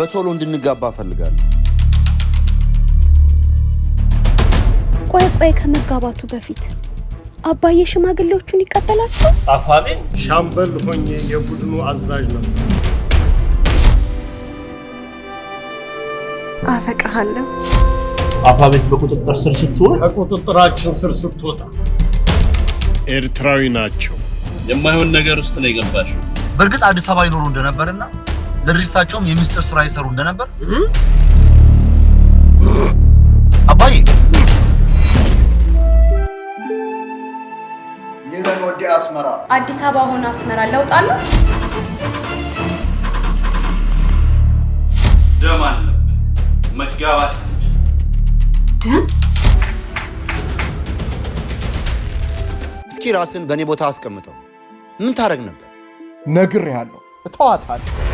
በቶሎ እንድንጋባ ፈልጋለሁ። ቆይ ከመጋባቱ በፊት አባዬ ሽማግሌዎቹን ይቀበላቸው? አፋቤ ሻምበል ሆኜ የቡድኑ አዛዥ ነው። አፈቅርሃለሁ። አፋቤት በቁጥጥር ስር ስትሆን ከቁጥጥራችን ስር ስትወጣ ኤርትራዊ ናቸው። የማይሆን ነገር ውስጥ ነው የገባሽው። በእርግጥ አዲስ አበባ ይኖሩ እንደነበርና ለድርጅታቸውም የሚስጥር ስራ ይሰሩ እንደነበር አባዬ ይሄን ወዲ አስመራ አዲስ አበባ ሆነ አስመራ ለውጣለሁ። ደም አለብን መጋባት ደም እስኪ ራስን በእኔ ቦታ አስቀምጠው ምን ታረግ ነበር? ነግሬሃለሁ እተዋታለሁ።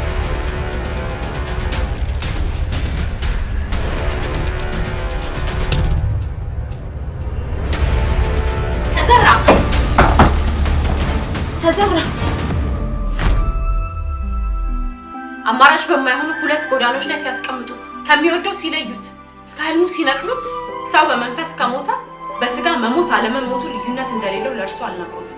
ተዘራ አማራጭ በማይሆኑ ሁለት ጎዳኖች ላይ ሲያስቀምጡት ከሚወደው ሲለዩት ከህልሙ ሲነቅሉት ሰው በመንፈስ ከሞተ በስጋ መሞት አለመሞቱ ልዩነት እንደሌለው ለእርሱ አልነገሩት።